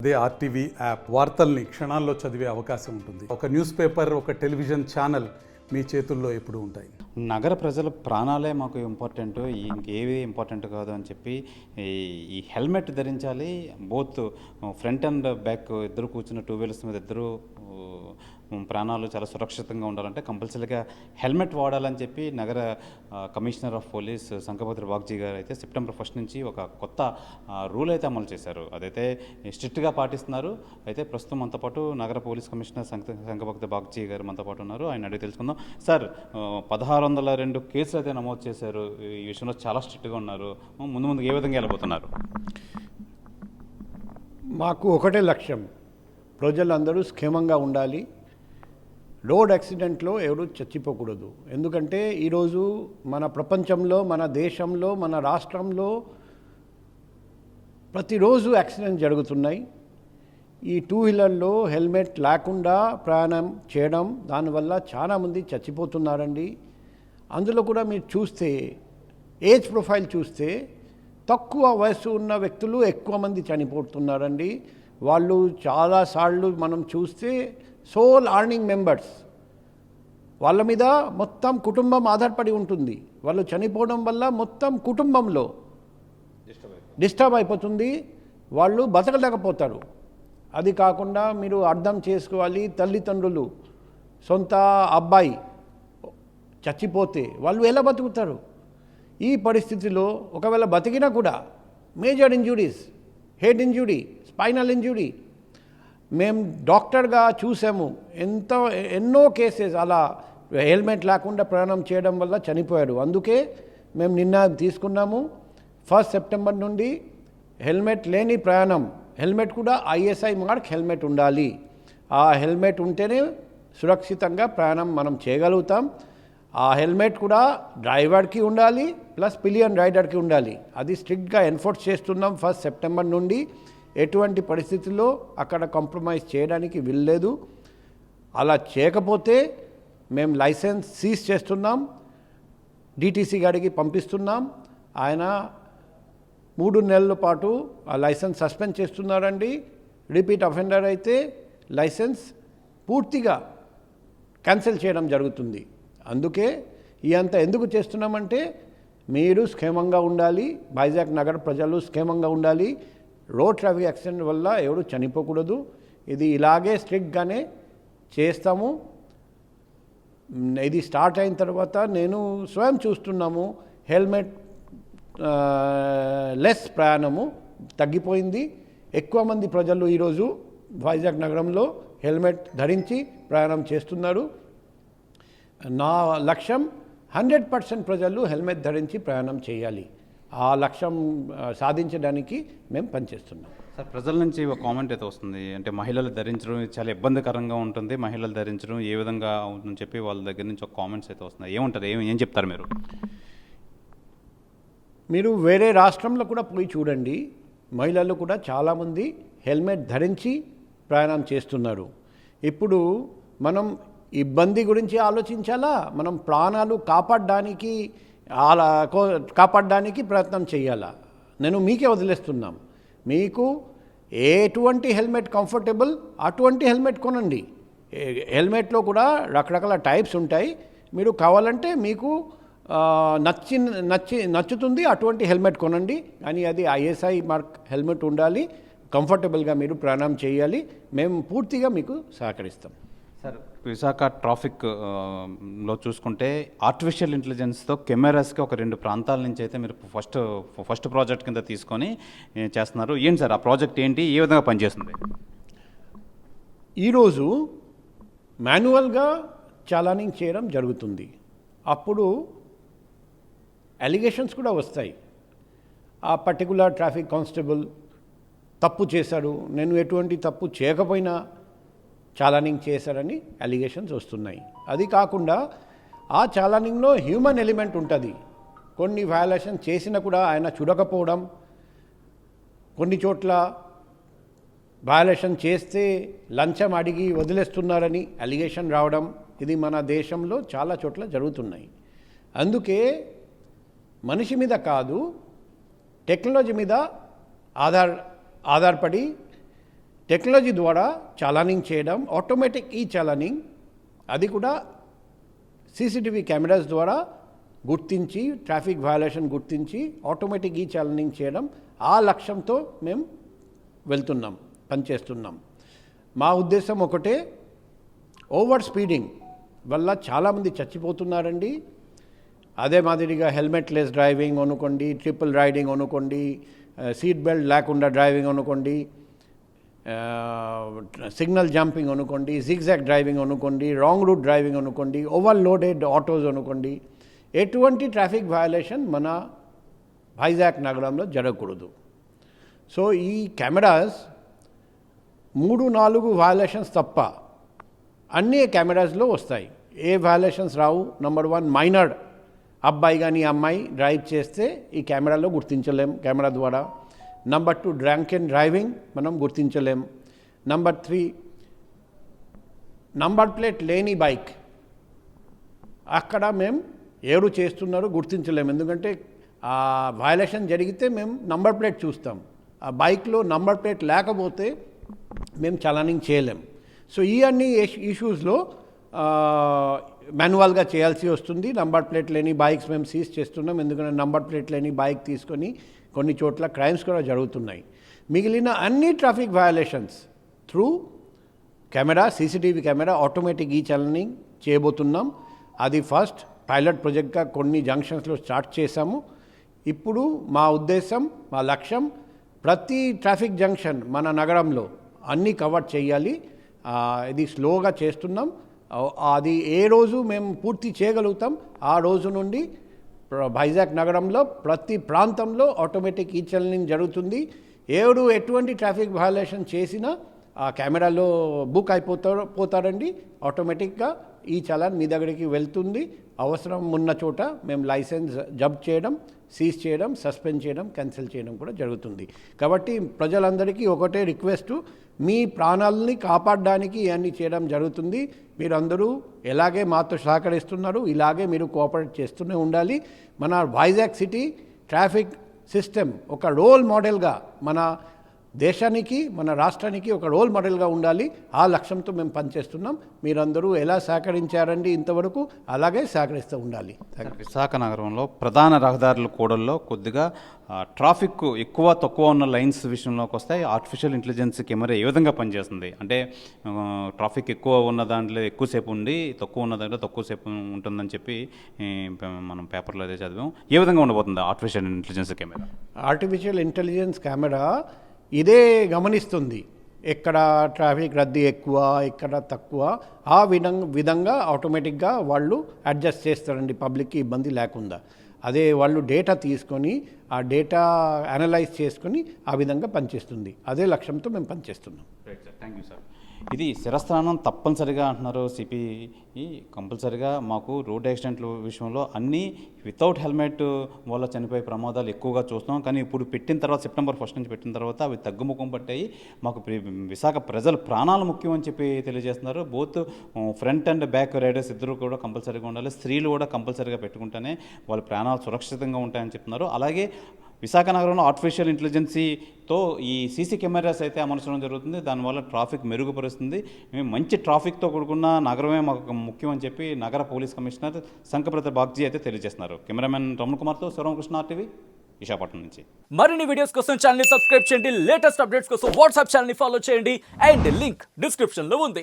అదే RTV app వార్తల్ని క్షణాల్లో చదివే అవకాశం ఉంటుంది. ఒక న్యూస్ పేపర్, ఒక టెలివిజన్ ఛానల్ మీ చేతుల్లో ఎప్పుడూ ఉంటాయి. నగర ప్రజల ప్రాణాలే మాకు ఇంపార్టెంట్, ఇంకేవి ఇంపార్టెంట్ కాదు అని చెప్పి ఈ హెల్మెట్ ధరించాలి. బోత్ ఫ్రంట్ అండ్ బ్యాక్ ఇద్దరు కూర్చున్న టూ వీలర్స్ మీద ఇద్దరు ప్రాణాలు చాలా సురక్షితంగా ఉండాలంటే కంపల్సరీగా హెల్మెట్ వాడాలని చెప్పి నగర కమిషనర్ ఆఫ్ పోలీస్ సంకపత్రి బాగ్జీ గారు అయితే సెప్టెంబర్ 1 నుంచి ఒక కొత్త రూల్ అయితే అమలు చేశారు. అదైతే స్ట్రిక్ట్గా పాటిస్తున్నారు. అయితే ప్రస్తుతం మనతో పాటు నగర పోలీస్ కమిషనర్ సంకపత్రి బాగ్జీ గారు మనతో పాటు ఉన్నారు. ఆయన అడిగి తెలుసుకుందాం. సార్, 1602 కేసులు అయితే నమోదు చేశారు. ఈ విషయంలో చాలా స్ట్రిక్ట్గా ఉన్నారు. ముందు ఏ విధంగా వెళ్ళబోతున్నారు? మాకు ఒకటే లక్ష్యం, ప్రజలందరూ క్షేమంగా ఉండాలి. రోడ్ యాక్సిడెంట్లో ఎవరు చచ్చిపోకూడదు. ఎందుకంటే ఈరోజు మన ప్రపంచంలో, మన దేశంలో, మన రాష్ట్రంలో ప్రతిరోజు యాక్సిడెంట్ జరుగుతున్నాయి. ఈ టూ వీలర్లో హెల్మెట్ లేకుండా ప్రయాణం చేయడం, దానివల్ల చాలామంది చచ్చిపోతున్నారండి. అందులో కూడా మీరు చూస్తే ఏజ్ ప్రొఫైల్ చూస్తే తక్కువ వయసు ఉన్న వ్యక్తులు ఎక్కువ మంది చనిపోతున్నారండి. వాళ్ళు చాలాసార్లు మనం చూస్తే సోల్ అర్నింగ్ మెంబర్స్, వాళ్ళ మీద మొత్తం కుటుంబం ఆధారపడి ఉంటుంది. వాళ్ళు చనిపోవడం వల్ల మొత్తం కుటుంబంలో డిస్టర్బ్ అయిపోతుంది, వాళ్ళు బతకలేకపోతారు. అది కాకుండా మీరు అర్థం చేసుకోవాలి, తల్లిదండ్రులు సొంత అబ్బాయి చచ్చిపోతే వాళ్ళు ఎలా బతుకుతారు? ఈ పరిస్థితిలో ఒకవేళ బతికినా కూడా major injuries, head injury, spinal injury మేము డాక్టర్గా చూసాము. ఎన్నో కేసెస్ అలా హెల్మెట్ లేకుండా ప్రయాణం చేయడం వల్ల చనిపోయారు. అందుకే మేము నిర్ణయం తీసుకున్నాము, 1 సెప్టెంబర్ నుండి హెల్మెట్ లేని ప్రయాణం, హెల్మెట్ కూడా ISI మార్క్ హెల్మెట్ ఉండాలి. ఆ హెల్మెట్ ఉంటేనే సురక్షితంగా ప్రయాణం మనం చేయగలుగుతాం. ఆ హెల్మెట్ కూడా డ్రైవర్కి ఉండాలి, ప్లస్ పిలియన్ రైడర్కి ఉండాలి. అది స్ట్రిక్ట్గా ఎన్ఫోర్స్ చేస్తున్నాం 1 సెప్టెంబర్ నుండి. ఎటువంటి పరిస్థితుల్లో అక్కడ కాంప్రమైజ్ చేయడానికి వీల్లేదు. అలా చేయకపోతే మేము లైసెన్స్ సీజ్ చేస్తున్నాం, DTC గారికి పంపిస్తున్నాం. ఆయన 3 నెలల పాటు ఆ లైసెన్స్ సస్పెండ్ చేస్తున్నారండి. రిపీట్ అఫెండర్ అయితే లైసెన్స్ పూర్తిగా క్యాన్సిల్ చేయడం జరుగుతుంది. అందుకే ఇదంతా ఎందుకు చేస్తున్నామంటే మీరు క్షేమంగా ఉండాలి, వైజాగ్ నగర ప్రజలు క్షేమంగా ఉండాలి. రోడ్ ట్రాఫిక్ యాక్సిడెంట్ వల్ల ఎవరు చనిపోకూడదు. ఇది ఇలాగే స్ట్రిక్ట్గానే చేస్తాము. ఇది స్టార్ట్ అయిన తర్వాత నేను స్వయం చూస్తున్నాము, హెల్మెట్ లెస్ ప్రయాణము తగ్గిపోయింది. ఎక్కువ మంది ప్రజలు ఈరోజు వైజాగ్ నగరంలో హెల్మెట్ ధరించి ప్రయాణం చేస్తున్నారు. నా లక్ష్యం 100% ప్రజలు హెల్మెట్ ధరించి ప్రయాణం చేయాలి. ఆ లక్ష్యం సాధించడానికి మేము పనిచేస్తున్నాం. సార్, ప్రజల నుంచి ఒక కామెంట్ అయితే వస్తుంది, అంటే మహిళలు ధరించడం చాలా ఇబ్బందికరంగా ఉంటుంది, మహిళలు ధరించడం ఏ విధంగా ఉంటుందని చెప్పి వాళ్ళ దగ్గర నుంచి ఒక కామెంట్స్ అయితే వస్తున్నాయి. ఏముంటారు, ఏం చెప్తారు మీరు? మీరు వేరే రాష్ట్రంలో కూడా పోయి చూడండి, మహిళలు కూడా చాలామంది హెల్మెట్ ధరించి ప్రయాణం చేస్తున్నారు. ఇప్పుడు మనం ఇబ్బంది గురించి ఆలోచించాలా, మనం ప్రాణాలు కాపాడడానికి ప్రయత్నం చేయాలా? నేను మీకే వదిలేస్తున్నాం. మీకు ఎటువంటి హెల్మెట్ కంఫర్టబుల్ అటువంటి హెల్మెట్ కొనండి. హెల్మెట్లో కూడా రకరకాల టైప్స్ ఉంటాయి. మీరు కావాలంటే మీకు నచ్చుతుంది అటువంటి హెల్మెట్ కొనండి. కానీ అది ISI మార్క్ హెల్మెట్ ఉండాలి, కంఫర్టబుల్గా మీరు ప్రయాణం చేయాలి. మేము పూర్తిగా మీకు సహకరిస్తాం. సార్, విశాఖ ట్రాఫిక్లో చూసుకుంటే ఆర్టిఫిషియల్ ఇంటెలిజెన్స్తో కెమెరాస్కి ఒక 2 ప్రాంతాల నుంచి అయితే మీరు ఫస్ట్ ప్రాజెక్ట్ కింద తీసుకొని చేస్తున్నారు. ఏంటి సార్ ఆ ప్రాజెక్ట్, ఏంటి, ఏ విధంగా పనిచేస్తుంది? ఈరోజు మాన్యువల్గా చలానింగ్ చేయడం జరుగుతుంది. అప్పుడు అలిగేషన్స్ కూడా వస్తాయి. ఆ పర్టికులర్ ట్రాఫిక్ కానిస్టేబుల్ తప్పు చేశారు, నేను ఎటువంటి తప్పు చేయకపోయినా చాలానింగ్ చేశారని అలిగేషన్స్ వస్తున్నాయి. అది కాకుండా ఆ చాలానింగ్లో హ్యూమన్ ఎలిమెంట్ ఉంటుంది. కొన్ని వయలేషన్ చేసినా కూడా ఆయన చూడకపోవడం, కొన్ని చోట్ల వయలేషన్ చేస్తే లంచం అడిగి వదిలేస్తున్నారని అలిగేషన్ రావడం, ఇది మన దేశంలో చాలా చోట్ల జరుగుతున్నాయి. అందుకే మనిషి మీద కాదు, టెక్నాలజీ మీద ఆధారపడి టెక్నాలజీ ద్వారా చలానింగ్ చేయడం, ఆటోమేటిక్ ఈ చలానింగ్, అది కూడా సీసీటీవీ కెమెరాస్ ద్వారా గుర్తించి ట్రాఫిక్ వయలేషన్ గుర్తించి ఆటోమేటిక్ ఈ చలానింగ్ చేయడం, ఆ లక్ష్యంతో మేము వెళ్తున్నాం, పనిచేస్తున్నాం. మా ఉద్దేశం ఒకటే, ఓవర్ స్పీడింగ్ వల్ల చాలామంది చచ్చిపోతున్నారండి. అదే మాదిరిగా హెల్మెట్ లెస్ డ్రైవింగ్ అనుకోండి, ట్రిపుల్ రైడింగ్ అనుకోండి, సీట్ బెల్ట్ లేకుండా డ్రైవింగ్ అనుకోండి, సిగ్నల్ జంపింగ్ అనుకోండి, జిగ్జాగ్ డ్రైవింగ్ అనుకోండి, రాంగ్ రూట్ డ్రైవింగ్ అనుకోండి, ఓవర్లోడెడ్ ఆటోస్ అనుకోండి, ఎటువంటి ట్రాఫిక్ వయలేషన్ మన వైజాగ్ నగరంలో జరగకూడదు. సో ఈ కెమెరాస్ 3-4 వయలేషన్స్ తప్ప అన్ని కెమెరాస్లో వస్తాయి. ఏ వయలేషన్స్ రావు. నెంబర్ 1, మైనర్ అబ్బాయి కానీ అమ్మాయి డ్రైవ్ చేస్తే ఈ కెమెరాలో గుర్తించలేం కెమెరా ద్వారా. నెంబర్ 2, డ్రంక్ అండ్ డ్రైవింగ్ మనం గుర్తించలేం. నెంబర్ 3, నంబర్ ప్లేట్ లేని బైక్, అక్కడ మేము ఎవరు చేస్తున్నారు గుర్తించలేము. ఎందుకంటే ఆ వయలేషన్ జరిగితే మేము నంబర్ ప్లేట్ చూస్తాం. ఆ బైక్లో నంబర్ ప్లేట్ లేకపోతే మేము చలానింగ్ చేయలేం. సో ఈ అన్ని ఇష్యూస్లో మాన్యువల్గా చేయాల్సి వస్తుంది. నంబర్ ప్లేట్ లేని బైక్స్ మేము సీజ్ చేస్తున్నాం. ఎందుకంటే నంబర్ ప్లేట్ లేని బైక్ తీసుకొని కొన్ని చోట్ల క్రైమ్స్ కూడా జరుగుతున్నాయి. మిగిలిన అన్ని traffic violations through camera, CCTV camera automatic ఈ చలానింగ్ చేయబోతున్నాం. అది ఫస్ట్ పైలట్ ప్రాజెక్ట్గా కొన్ని జంక్షన్స్లో స్టార్ట్ చేశాము. ఇప్పుడు మా ఉద్దేశం, మా లక్ష్యం, ప్రతి ట్రాఫిక్ జంక్షన్ మన నగరంలో అన్నీ కవర్ చేయాలి. ఇది స్లోగా చేస్తున్నాం. అది ఏ రోజు మేము పూర్తి చేయగలుగుతాం ఆ రోజు నుండి వైజాగ్ నగరంలో ప్రతి ప్రాంతంలో ఆటోమేటిక్ ఈ చలానింగ్ జరుగుతుంది. ఎవరు ఎటువంటి ట్రాఫిక్ వయలేషన్ చేసినా ఆ కెమెరాలో బుక్ పోతారండి. ఆటోమేటిక్గా ఈ చలాన్ మీ దగ్గరికి వెళ్తుంది. అవసరం ఉన్న చోట మేము లైసెన్స్ జబ్ట్ చేయడం, సీజ్ చేయడం, సస్పెండ్ చేయడం, క్యాన్సిల్ చేయడం కూడా జరుగుతుంది. కాబట్టి ప్రజలందరికీ ఒకటే రిక్వెస్టు, మీ ప్రాణాలని కాపాడడానికి ఇవన్నీ చేయడం జరుగుతుంది. మీరందరూ ఎలాగే మాతో సహకరిస్తున్నారు, ఇలాగే మీరు కోఆపరేట్ చేస్తూనే ఉండాలి. మన వైజాగ్ సిటీ ట్రాఫిక్ సిస్టమ్ ఒక రోల్ మోడల్గా మన దేశానికి, మన రాష్ట్రానికి ఒక రోల్ మోడల్గా ఉండాలి. ఆ లక్ష్యంతో మేము పనిచేస్తున్నాం. మీరందరూ ఎలా సహకరించారండి ఇంతవరకు, అలాగే సహకరిస్తూ ఉండాలి. విశాఖ నగరంలో ప్రధాన రహదారుల కూడల్లో కొద్దిగా ట్రాఫిక్ ఎక్కువ తక్కువ ఉన్న లైన్స్ విషయంలోకి వస్తే ఆర్టిఫిషియల్ ఇంటెలిజెన్స్ కెమెరా ఏ విధంగా పనిచేస్తుంది అంటే, ట్రాఫిక్ ఎక్కువ ఉన్న దాంట్లో ఎక్కువసేపు ఉండి, తక్కువ ఉన్న దాంట్లో తక్కువసేపు ఉంటుందని చెప్పి మనం పేపర్లో అదే చదివాం. ఏ విధంగా ఉండబోతుంది artificial intelligence camera? Artificial intelligence camera ఇదే గమనిస్తుంది, ఎక్కడ ట్రాఫిక్ రద్దీ ఎక్కువ, ఎక్కడ తక్కువ. ఆ విధంగా ఆటోమేటిక్గా వాళ్ళు అడ్జస్ట్ చేస్తారండి, పబ్లిక్కి ఇబ్బంది లేకుండా. అదే వాళ్ళు డేటా తీసుకొని ఆ డేటా అనలైజ్ చేసుకొని ఆ విధంగా పనిచేస్తుంది. అదే లక్ష్యంతో మేము పనిచేస్తున్నాం. Right sir, thank you sir. ఇది శిరస్త్రానం తప్పనిసరిగా అంటున్నారు సిపి. కంపల్సరిగా మాకు రోడ్ యాక్సిడెంట్ల విషయంలో అన్నీ వితౌట్ హెల్మెట్ వల్ల చనిపోయే ప్రమాదాలు ఎక్కువగా చూస్తున్నాం. కానీ ఇప్పుడు పెట్టిన తర్వాత, September 1 నుంచి పెట్టిన తర్వాత అవి తగ్గుముఖం పట్టాయి. మాకు విశాఖ ప్రజల ప్రాణాలు ముఖ్యం అని చెప్పి తెలియజేస్తున్నారు. Both front and back riders ఇద్దరు కూడా కంపల్సరీగా ఉండాలి. స్త్రీలు కూడా కంపల్సరీగా పెట్టుకుంటేనే వాళ్ళ ప్రాణాలు సురక్షితంగా ఉంటాయని చెప్తున్నారు. అలాగే విశాఖ నగరంలో ఆర్టిఫిషియల్ ఇంటెలిజెన్సీతో ఈ సీసీ కెమెరాస్ అయితే అమర్చడం జరుగుతుంది. దానివల్ల ట్రాఫిక్ మెరుగుపరుస్తుంది. మంచి ట్రాఫిక్తో కూడుకున్న నగరమే మాకు ముఖ్యం అని చెప్పి నగర పోలీస్ కమిషనర్ శంకరప్రత బాగ్జీ అయితే తెలియజేస్తున్నారు. కెమెరామెన్ రమణ కుమార్తో శివరామకృష్ణ RTV, విశాఖపట్నం నుంచి. మరిన్ని వీడియోస్ కోసం ఛానల్ ని సబ్స్క్రైబ్ చేయండి. లేటెస్ట్ అప్డేట్స్ కోసం వాట్సాప్ ఛానల్ ని ఫాలో చేయండి. అండ్ లింక్ డిస్క్రిప్షన్ లో ఉంది.